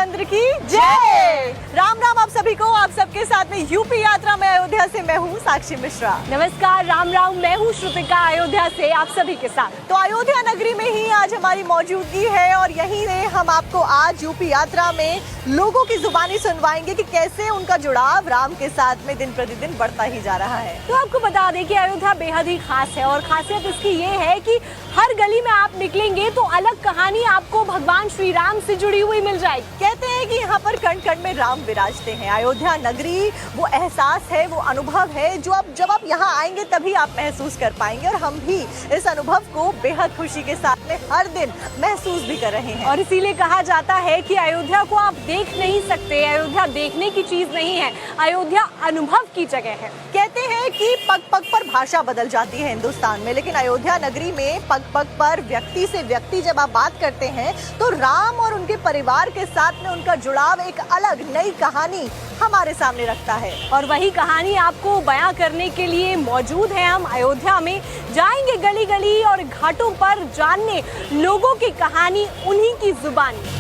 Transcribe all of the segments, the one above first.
रामचंद्र की जय। राम राम आप सभी को, आप सबके साथ में यूपी यात्रा में अयोध्या से मैं हूँ साक्षी मिश्रा। नमस्कार, राम राम, मैं हूँ श्रुतिका अयोध्या से आप सभी के साथ। तो अयोध्या नगरी में ही आज हमारी मौजूदगी है और यहीं से हम आपको आज यूपी यात्रा में लोगों की जुबानी सुनवाएंगे कि कैसे उनका जुड़ाव राम के साथ में दिन प्रतिदिन बढ़ता ही जा रहा है। तो आपको बता दें कि अयोध्या बेहद ही खास है और खासियत इसकी ये है कि हर गली में आप निकलेंगे तो अलग कहानी आपको भगवान श्री राम से जुड़ी हुई मिल जाएगी। कहते हैं कि यहाँ पर कण कण में राम विराजते हैं। अयोध्या नगरी वो एहसास है, वो अनुभव है जो जब आप यहाँ आएंगे तभी आप महसूस कर पाएंगे और हम भी इस अनुभव को बेहद खुशी के साथ में हर दिन महसूस भी कर रहे हैं। और इसीलिए कहा जाता है कि अयोध्या को आप देख नहीं सकते, अयोध्या देखने की चीज नहीं है, अयोध्या अनुभव की जगह है। कहते हैं कि पग पग पर भाषा बदल जाती है हिंदुस्तान में, लेकिन अयोध्या नगरी में पग पग पर व्यक्ति से व्यक्ति जब आप बात करते हैं तो राम और उनके परिवार के साथ में उनका जुड़ाव एक अलग नई कहानी हमारे सामने रखता है। और वही कहानी आपको बयां करने के लिए मौजूद है हम अयोध्या में। जाएंगे गली गली और घाटों पर जानने लोगों की कहानी उन्हीं की जुबानी।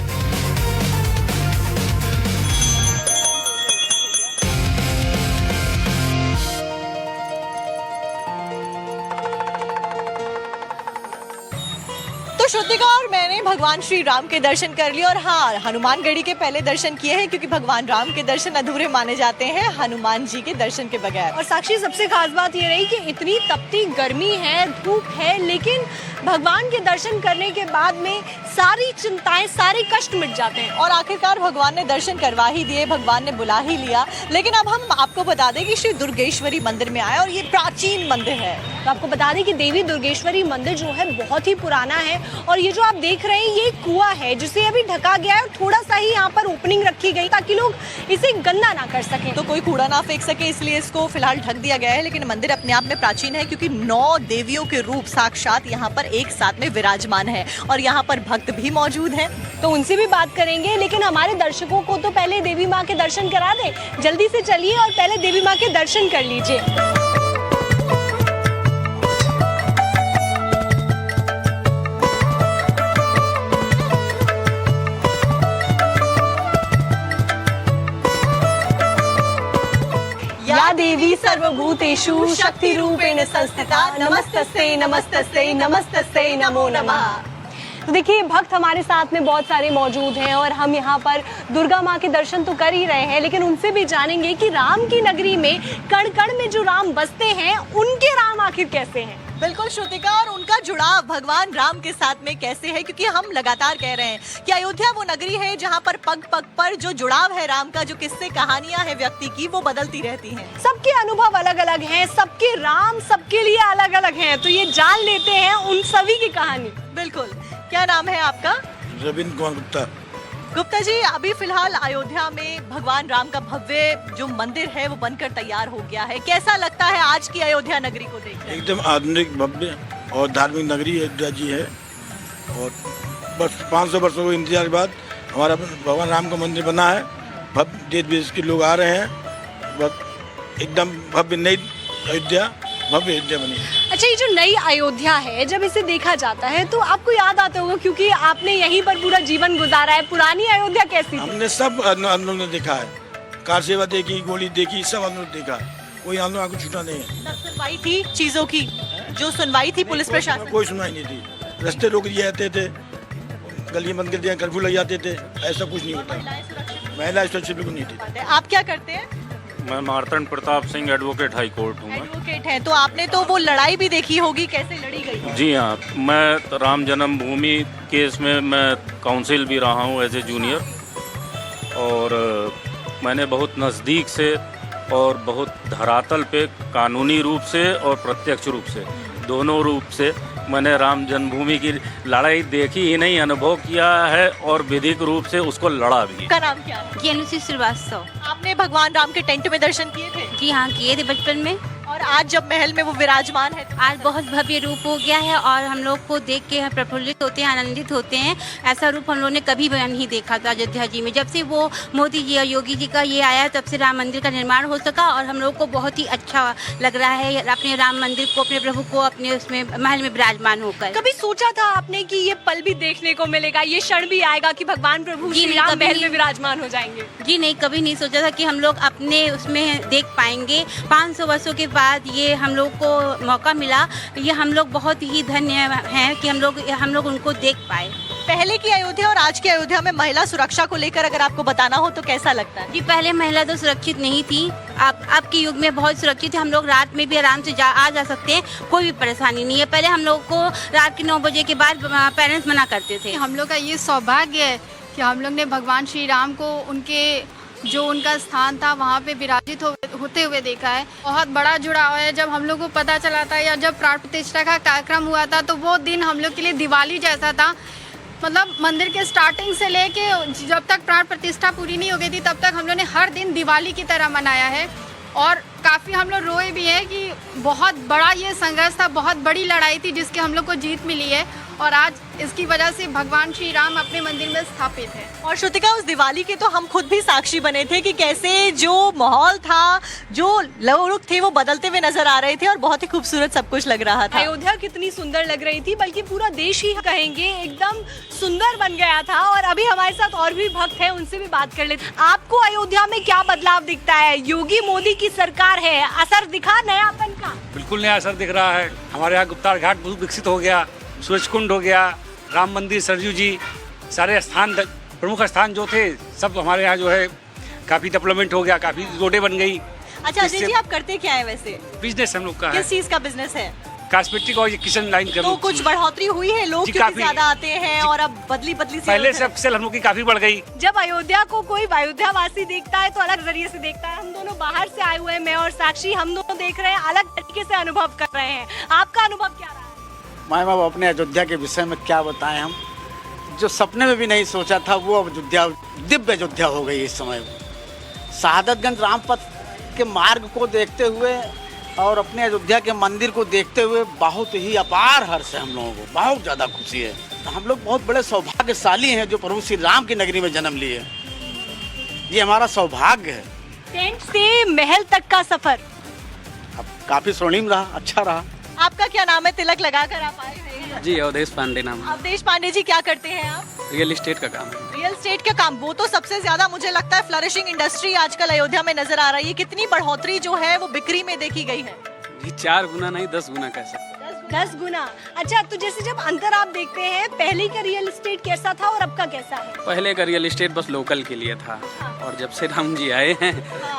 श्रुतिका और मैंने भगवान श्री राम के दर्शन कर लिए और हाँ, हनुमानगढ़ी के पहले दर्शन किए हैं क्योंकि भगवान राम के दर्शन अधूरे माने जाते हैं हनुमान जी के दर्शन के बगैर। और साक्षी, सबसे खास बात ये रही कि इतनी तपती गर्मी है, धूप है, लेकिन भगवान के दर्शन करने के बाद में सारी चिंताएं, सारे कष्ट मिट जाते हैं और आखिरकार भगवान ने दर्शन करवा ही दिए, भगवान ने बुला ही लिया। लेकिन अब हम आपको बता दें कि श्री दुर्गेश्वरी मंदिर में आए और ये प्राचीन मंदिर है। तो आपको बता दें कि देवी दुर्गेश्वरी मंदिर जो है बहुत ही पुराना है और ये जो आप देख रहे हैं ये कुआं है जिसे अभी ढका गया है और थोड़ा सा ही यहाँ पर ओपनिंग रखी गई ताकि लोग इसे गंदा ना कर सकें, तो कोई कूड़ा ना फेंक सके, इसलिए इसको फिलहाल ढक दिया गया है। लेकिन मंदिर अपने आप में प्राचीन है क्योंकि 9 देवियों के रूप साक्षात यहाँ पर एक साथ में विराजमान है और यहाँ पर भक्त भी मौजूद हैं। तो उनसे भी बात करेंगे, लेकिन हमारे दर्शकों को तो पहले देवी माँ के दर्शन करा दे। जल्दी से चलिए और पहले देवी माँ के दर्शन कर लीजिए। या देवी सर्वभूतेषु शक्ति रूपेण संस्थिता नमस्तस्यै नमस्तस्यै नमस्तस्यै नमो नमः। तो देखिए, भक्त हमारे साथ में बहुत सारे मौजूद हैं और हम यहाँ पर दुर्गा माँ के दर्शन तो कर ही रहे हैं, लेकिन उनसे भी जानेंगे कि राम की नगरी में कण कण में जो राम बसते हैं उनके राम आखिर कैसे हैं। बिल्कुल श्रुतिका, और उनका जुड़ाव भगवान राम के साथ में कैसे है, क्योंकि हम लगातार कह रहे हैं कि अयोध्या वो नगरी है जहाँ पर पग पग पर जो जुड़ाव है राम का, जो किस्से कहानियां हैं व्यक्ति की, वो बदलती रहती हैं। सबके अनुभव अलग अलग हैं, सबके राम सबके लिए अलग अलग हैं, तो ये जान लेते हैं उन सभी की कहानी। बिल्कुल। क्या नाम है आपका? रविंद्र कुमार गुप्ता। गुप्ता जी, अभी फिलहाल अयोध्या में भगवान राम का भव्य जो मंदिर है वो बनकर तैयार हो गया है। कैसा लगता है आज की अयोध्या नगरी को देखकर? एकदम आधुनिक, भव्य और धार्मिक नगरी अयोध्या जी है और बस 500 वर्षों के इंतजार के बाद हमारा भगवान राम का मंदिर बना है। भव्य देश विदेश के लोग आ रहे हैं, बस एकदम भव्य नई अयोध्या, भव्य अयोध्या बनी। अच्छा, ये जो नई अयोध्या है, जब इसे देखा जाता है तो आपको याद आता होगा क्योंकि आपने यहीं पर पूरा जीवन गुजारा है। पुरानी अयोध्या कैसी थी? हमने सब आंदोलन ने देखा है, कार सेवा देखी, गोली देखी, सब आंदोलन देखा है, कोई आंदोलन आपको छूटा नहीं है। सुनवाई थी चीजों की, जो सुनवाई थी पुलिस प्रशासन, कोई सुनवाई नहीं थी। रास्ते रोक दिए जाते थे, गलियां बंद कर दिया, कर्फ्यू लग जाते थे, ऐसा कुछ नहीं होता। महिला सुरक्षित बिल्कुल नहीं थी। आप क्या करते हैं? मैं Martand Pratap Singh, advocate high court हूँ। एडवोकेट हैं, तो आपने तो वो लड़ाई भी देखी होगी, कैसे लड़ी गई? जी हाँ, मैं राम जन्मभूमि केस में मैं काउंसिल भी रहा हूँ एज ए जूनियर और मैंने बहुत नज़दीक से और बहुत धरातल पे कानूनी रूप से और प्रत्यक्ष रूप से, दोनों रूप से मैंने राम जन्मभूमि की लड़ाई देखी ही नहीं, अनुभव किया है और विधिक रूप से उसको लड़ा भी। का नाम क्या है? ज्ञानुश्री श्रीवास्तव। आपने भगवान राम के टेंट में दर्शन किए थे? जी हाँ, किए थे बचपन में। और और आज जब महल में वो विराजमान है, आज बहुत भव्य रूप हो गया है और हम लोग को देख के प्रफुल्लित होते हैं, आनंदित होते हैं। ऐसा रूप हम लोग ने कभी भी नहीं देखा था अयोध्या जी में। जब से वो मोदी जी और योगी जी का ये आया तब से राम मंदिर का निर्माण हो सका और हम लोग को बहुत ही अच्छा लग रहा है अपने राम मंदिर को, अपने प्रभु को अपने उसमें महल में विराजमान होकर। कभी सोचा था आपने कि ये पल भी देखने को मिलेगा, ये क्षण भी आएगा कि भगवान प्रभु जी श्री नहीं, राम कभी महल नहीं। में विराजमान हो जाएंगे? जी नहीं, कभी नहीं सोचा था कि हम लोग अपने उसमें देख पाएंगे। 500 वर्षों के बाद ये हम लोग को मौका मिला। ये हम लोग बहुत ही धन्य हैं कि हम लोग उनको देख पाए। पहले की अयोध्या और आज की अयोध्या में महिला सुरक्षा को लेकर अगर आपको बताना हो तो कैसा लगता है? जी पहले महिला तो सुरक्षित नहीं थी, अब के युग में बहुत सुरक्षित है। हम लोग रात में भी आराम से आ जा सकते हैं, कोई भी परेशानी नहीं है। पहले हम लोग को रात के 9 बजे के बाद पेरेंट्स मना करते थे। हम लोग का ये सौभाग्य है कि हम लोग ने भगवान श्री राम को उनका स्थान था वहाँ पे विराजित होते हुए देखा है। बहुत बड़ा जुड़ाव है। जब हम लोग को पता चला था या जब प्राण प्रतिष्ठा का कार्यक्रम हुआ था तो वो दिन हम लोग के लिए दिवाली जैसा था। मतलब मंदिर के स्टार्टिंग से लेके जब तक प्राण प्रतिष्ठा पूरी नहीं हो गई थी तब तक हम लोग ने हर दिन दिवाली की तरह मनाया है। और काफ़ी हम लोग रोए भी हैं कि बहुत बड़ा ये संघर्ष था, बहुत बड़ी लड़ाई थी जिसके हम लोग को जीत मिली है और आज इसकी वजह से भगवान श्री राम अपने मंदिर में स्थापित है। और श्रुतिका, उस दिवाली के तो हम खुद भी साक्षी बने थे कि कैसे जो माहौल था, जो लोग थे वो बदलते हुए नजर आ रहे थे और बहुत ही खूबसूरत सब कुछ लग रहा था। अयोध्या कितनी सुंदर लग रही थी, बल्कि पूरा देश ही कहेंगे एकदम सुंदर बन गया था। और अभी हमारे साथ और भी भक्त हैं, उनसे भी बात कर लेते हैं। आपको अयोध्या में क्या बदलाव दिखता है? योगी मोदी की सरकार है, असर दिखा नयापन का? बिल्कुल नया असर दिख रहा है। हमारे यहाँ गुप्तार घाट बहुत विकसित हो गया, सूरज कुंड हो गया, राम मंदिर, सरयू जी, सारे स्थान, प्रमुख स्थान जो थे सब हमारे यहाँ जो है काफ़ी डेवलपमेंट हो गया, काफ़ी रोडें बन गई। अच्छा अजय जी, आप करते क्या है वैसे? बिजनेस हम लोग का है, किस चीज का बिजनेस है? कॉस्मेटिक और ये किचन लाइन का। तो कुछ बढ़ोतरी हुई है, लोग जी, क्योंकि काफी। ज्यादा आते हैं और अब बदली सी पहले होती से है। सेल हम लोग की काफ़ी बढ़ गई। जब अयोध्या को कोई अयोध्यावासी देखता है तो अलग नजरिए से देखता है। हम दोनों बाहर से आए हुए हैं, मैं और साक्षी, हम दोनों देख रहे हैं, अलग तरीके से अनुभव कर रहे हैं। आपका अनुभव क्या रहा है? माँ बाप अपने अयोध्या के विषय में क्या बताएं हम, जो सपने में भी नहीं सोचा था वो अब अयोध्या दिव्य अयोध्या हो गई। इस समय शहादतगंज रामपथ के मार्ग को देखते हुए और अपने अयोध्या के मंदिर को देखते हुए बहुत ही अपार हर्ष है। हम लोगों को बहुत ज़्यादा खुशी है। हम लोग बहुत बड़े सौभाग्यशाली हैं जो प्रभु श्री राम की नगरी में जन्म लिए। ये हमारा सौभाग्य है। टेंट से महल तक का सफर अब काफ़ी स्वर्णिम रहा, अच्छा रहा। आपका क्या नाम है? तिलक लगाकर आप आए हैं। जी अवधेश पांडे नाम है। अवधेश पांडे जी, क्या करते हैं आप? रियल एस्टेट का काम है। रियल एस्टेट का काम, वो तो सबसे ज्यादा मुझे लगता है फ्लरिशिंग इंडस्ट्री आजकल अयोध्या में नजर आ रही है। कितनी बढ़ोतरी जो है वो बिक्री में देखी गई है। जी 4 गुना नहीं 10 गुना कह सकते। 10 गुना। अच्छा, तो जैसे जब अंतर आप देखते हैं, पहले का रियल एस्टेट कैसा था और अब का कैसा है? पहले का रियल एस्टेट बस लोकल के लिए था और जब से राम जी आए हैं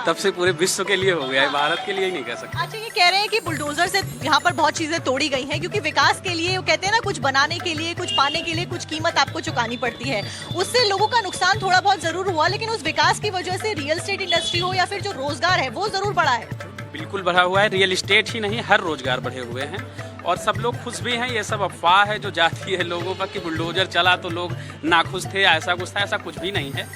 तब से पूरे विश्व के लिए हो गया है, भारत के लिए ही नहीं कह सकते। अच्छा, ये कह रहे हैं कि बुलडोजर से यहाँ पर बहुत चीजें तोड़ी गई हैं क्योंकि विकास के लिए, वो कहते हैं ना, कुछ बनाने के लिए, कुछ पाने के लिए कुछ कीमत आपको चुकानी पड़ती है। उससे लोगों का नुकसान थोड़ा बहुत जरूर हुआ, लेकिन उस विकास की वजह से रियल एस्टेट इंडस्ट्री हो या फिर जो रोजगार है वो जरूर बढ़ा है। बिल्कुल बढ़ा हुआ है। रियल एस्टेट ही नहीं, हर रोजगार बढ़े हुए हैं और सब लोग खुश भी हैं। ये सब अफवाह है जो जाती है लोगों पर कि बुलडोजर चला तो लोग नाखुश थे, ऐसा कुछ था, ऐसा कुछ भी नहीं है।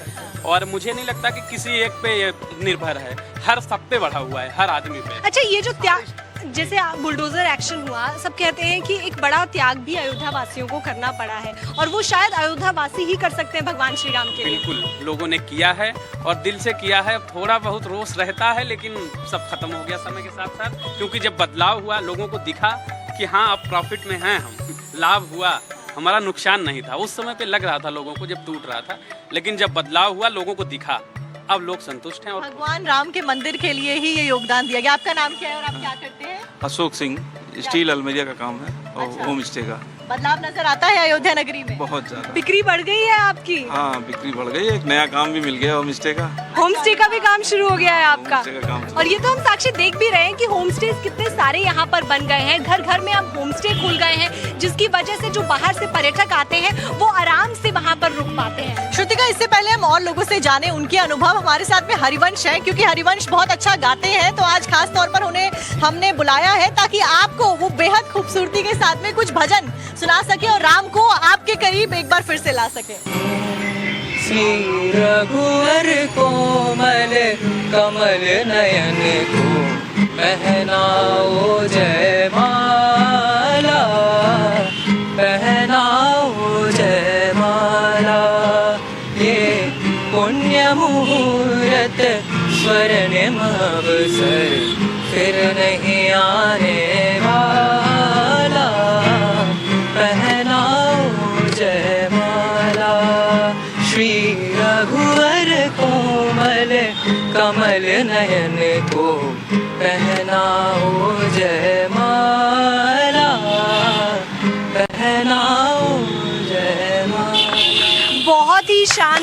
और मुझे नहीं लगता कि किसी एक पे ये निर्भर है, हर सब पे बढ़ा हुआ है, हर आदमी पे। अच्छा, ये जो त्याग, जैसे बुलडोजर एक्शन हुआ, सब कहते हैं कि एक बड़ा त्याग भी अयोध्या वासियों को करना पड़ा है और वो शायद अयोध्या वासी ही कर सकते हैं भगवान श्री राम के लिए। बिल्कुल लोगों ने किया है और दिल से किया है। थोड़ा बहुत रोष रहता है लेकिन सब खत्म हो गया समय के साथ साथ, क्योंकि जब बदलाव हुआ लोगों को दिखा कि हाँ अब प्रॉफिट में हैं हम, लाभ हुआ, हमारा नुकसान नहीं था। उस समय पे लग रहा था लोगों को जब टूट रहा था, लेकिन जब बदलाव हुआ लोगों को दिखा, अब लोग संतुष्ट हैं। और भगवान राम के मंदिर के लिए ही ये योगदान दिया गया। आपका नाम क्या है और आप क्या करते हैं? अशोक सिंह, स्टील अलमेरिया का काम है और अच्छा। होम स्टे का। बदलाव नजर आता है अयोध्या नगरी में? बहुत ज्यादा। बिक्री बढ़ गई है आपकी? हाँ, बिक्री बढ़ गई है। एक नया काम भी मिल गया होम स्टे का। होम स्टे का भी काम शुरू हो गया है आपका? होम स्टे का काम शुरू। और ये तो हम साक्षी देख भी रहे हैं कि होम स्टे कितने सारे यहाँ पर बन गए हैं। घर घर में अब होम स्टे खुल गए हैं, जिसकी वजह से जो बाहर से पर्यटक आते हैं वो आराम से वहाँ पर रुक पाते हैं। श्रुतिका, इससे पहले हम और लोगों से जाने उनके अनुभव, हमारे साथ में हरिवंश है, क्योंकि हरिवंश बहुत अच्छा गाते हैं, तो आज खास तौर पर उन्हें हमने बुलाया है ताकि आपको वो बेहद खूबसूरती के साथ में कुछ भजन सुना सके और राम को आपके करीब एक बार फिर से ला सके। श्री रघुवर कोमल कमल नयन को पहनाओ जयमाला, पहनाओ जयमाला। ये पुण्य मुहूर्त स्वर्णिम अवसर फिर नहीं आने वाला, पहनाओ जयमाला। श्री रघुवर कोमल कमल नयन को पहनाओ जयमाला, पहनाओ जयमाला। बहुत ही शान